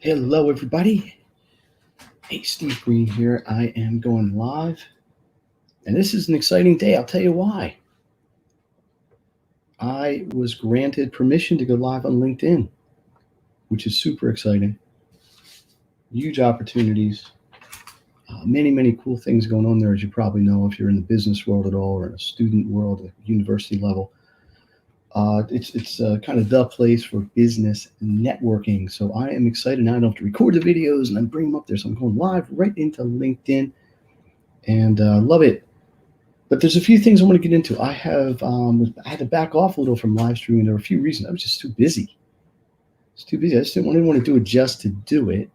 Hello, everybody. Hey, Steve Green here. I am going live, and this is an exciting day. I'll tell you why. I was granted permission to go live on LinkedIn, which is super exciting. Huge opportunities, many cool things going on there, as you probably know if you're in the business world at all or in a student world at university level. It's kind of the place for business networking. So I am excited now. I don't have to record the videos and then bring them up there. So I'm going live right into LinkedIn and love it. But there's a few things I want to get into. I had to back off a little from live streaming. There were a few reasons. I was just too busy. It's too busy. I just didn't want to do it just to do it.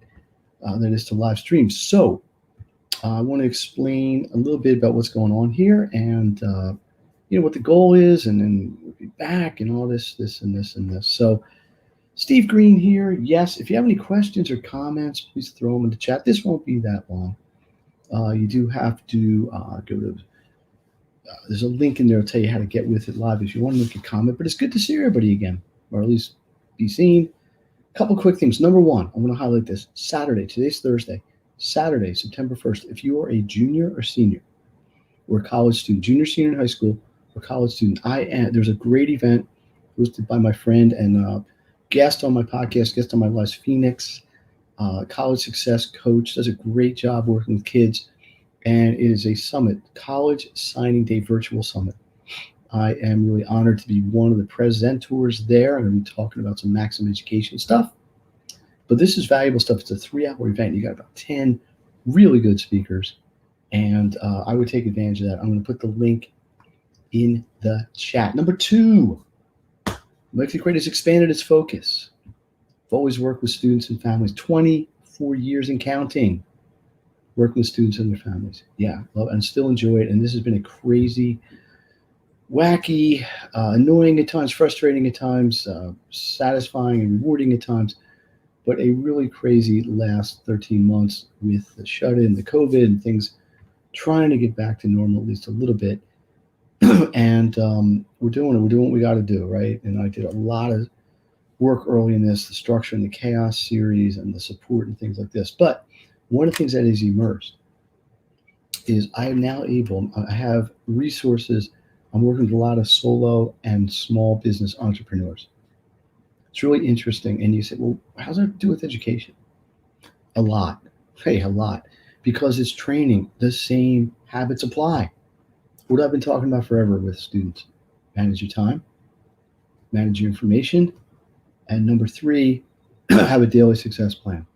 That is to live stream. So I want to explain a little bit about what's going on here and what the goal is, and then we'll be back and all this and this. So Steve Green here. Yes, if you have any questions or comments, please throw them in the chat. This won't be that long. You do have to go to there's a link in there to tell you how to get with it live if you want to make a comment. But it's good to see everybody again, or at least be seen. A couple quick things. Number one, I'm going to highlight this. Saturday, today's Thursday, Saturday, September 1st. If you are a junior or senior or a college student, junior, senior in high school, or college student, there's a great event hosted by my friend and guest on my podcast, guest on my live, Phoenix, college success coach, does a great job working with kids. And it is a summit, College Signing Day Virtual Summit. I am really honored to be one of the presenters there. I'm going to be talking about some maximum education stuff. But this is valuable stuff. It's a 3-hour event. You got about 10 really good speakers. And I would take advantage of that. I'm going to put the link in the chat. Number two, Make It Great has expanded its focus. I've always worked with students and families, 24 years and counting. Working with students and their families. Yeah, love it, and still enjoy it. And this has been a crazy, wacky, annoying at times, frustrating at times, satisfying and rewarding at times, but a really crazy last 13 months with the shut-in, the COVID, and things trying to get back to normal at least a little bit. And we're doing it. We're doing what we got to do, right? And I did a lot of work early in this, the structure and the chaos series and the support and things like this. But one of the things that is emerged is I am now I have resources. I'm working with a lot of solo and small business entrepreneurs. It's really interesting. And you say, well, how does that do with education? A lot. Hey, a lot. Because it's training. The same habits apply. What I've been talking about forever with students. Manage your time. Manage your information. And number three, have a daily success plan.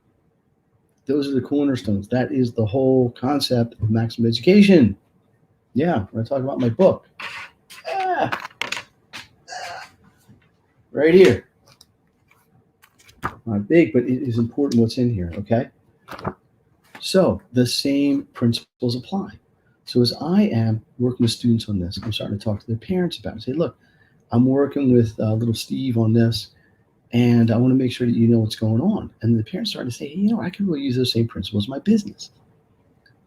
Those are the cornerstones. That is the whole concept of maximum education. Yeah, when I talk about my book. Right here. Not big, but it is important what's in here, okay? So the same principles apply. So as I am working with students on this, I'm starting to talk to their parents about it. Say, look, I'm working with little Steve on this, and I want to make sure that you know what's going on. And the parents started to say, hey, I can really use those same principles in my business.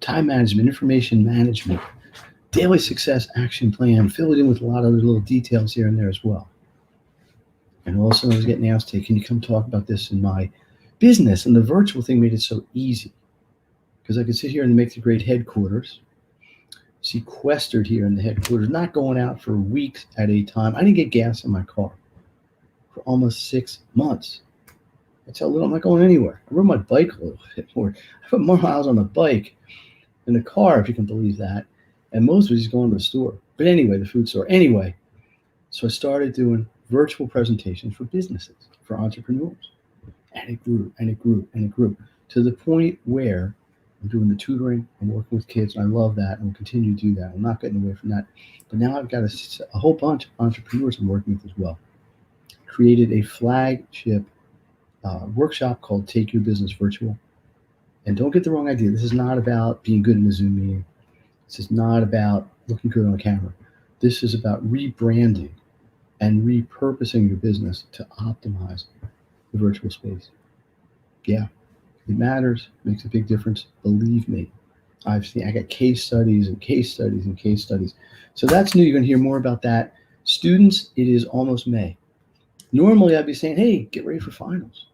Time management, information management, daily success action plan, fill it in with a lot of other little details here and there as well. And also I was getting asked, hey, can you come talk about this in my business? And the virtual thing made it so easy because I could sit here in the Make It Great headquarters, sequestered here in the headquarters, not going out for weeks at a time. I didn't get gas in my car for almost 6 months. That's how little. I'm not going anywhere. I rode my bike a little bit more. I put more miles on the bike than the car, if you can believe that. And most of it is going to the store. But anyway, the food store. Anyway, so I started doing virtual presentations for businesses, for entrepreneurs. And it grew, and it grew, and it grew to the point where I'm doing the tutoring. I'm working with kids. And I love that. And will continue to do that. I'm not getting away from that. But now I've got a whole bunch of entrepreneurs I'm working with as well. Created a flagship workshop called Take Your Business Virtual. And don't get the wrong idea. This is not about being good in a Zoom meeting. This is not about looking good on a camera. This is about rebranding and repurposing your business to optimize the virtual space. Yeah, it matters. Makes a big difference. Believe me. I got case studies and case studies and case studies. So that's new. You're going to hear more about that. Students, it is almost May. Normally, I'd be saying, hey, get ready for finals.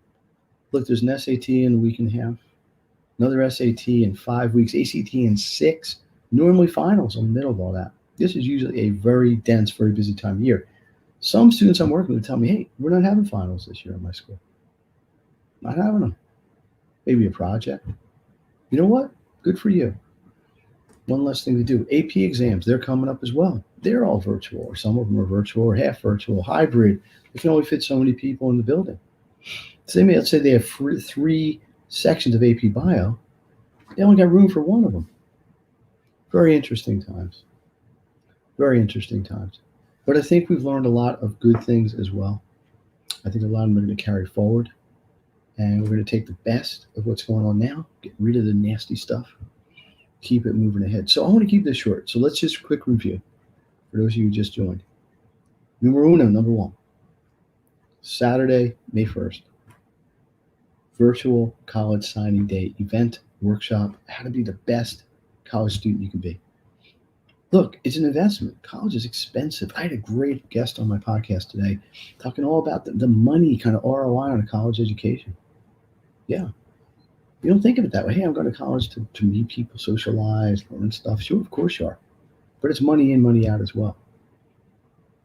Look, there's an SAT in a week and a half, another SAT in 5 weeks, ACT in 6. Normally finals in the middle of all that. This is usually a very dense, very busy time of year. Some students I'm working with tell me, hey, we're not having finals this year in my school. Not having them. Maybe a project. You know what? Good for you. One less thing to do. AP exams, they're coming up as well. They're all virtual, or some of them are virtual or half virtual, hybrid. They can only fit so many people in the building. So let's say they have three sections of AP Bio. They only got room for one of them. Very interesting times. Very interesting times. But I think we've learned a lot of good things as well. I think a lot of them are going to carry forward. And we're going to take the best of what's going on now, get rid of the nasty stuff, keep it moving ahead. So I want to keep this short. So let's just quick review for those of you who just joined. Numero uno, number one. Saturday, May 1st. Virtual college signing day event, workshop, how to be the best college student you can be. Look, it's an investment. College is expensive. I had a great guest on my podcast today talking all about the money kind of ROI on a college education. Yeah. You don't think of it that way. Hey, I'm going to college to meet people, socialize, learn stuff. Sure, of course you are. But it's money in, money out as well.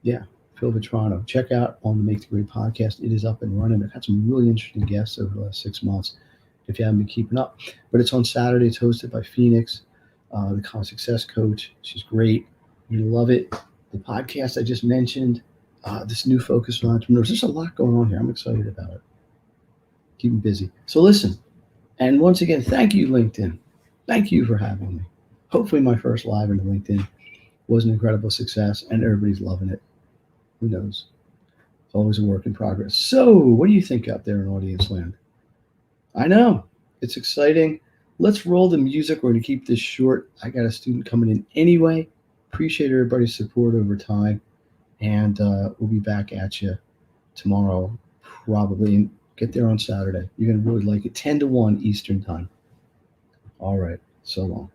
Yeah. Phil Vitrano. Check out on the Make the Grade podcast. It is up and running. I've had some really interesting guests over the last 6 months if you haven't been keeping up. But it's on Saturday. It's hosted by Phoenix, the college success coach. She's great. You love it. The podcast I just mentioned, this new focus on entrepreneurs. There's a lot going on here. I'm excited about it. Keep me busy. So listen, and once again, thank you, LinkedIn. Thank you for having me. Hopefully my first live into LinkedIn was an incredible success and everybody's loving it. Who knows? It's always a work in progress. So what do you think out there in audience land? I know. It's exciting. Let's roll the music. We're going to keep this short. I got a student coming in anyway. Appreciate everybody's support over time. And we'll be back at you tomorrow, probably. And get there on Saturday. You're going to really like it. 10 to 1 Eastern time. All right. So long.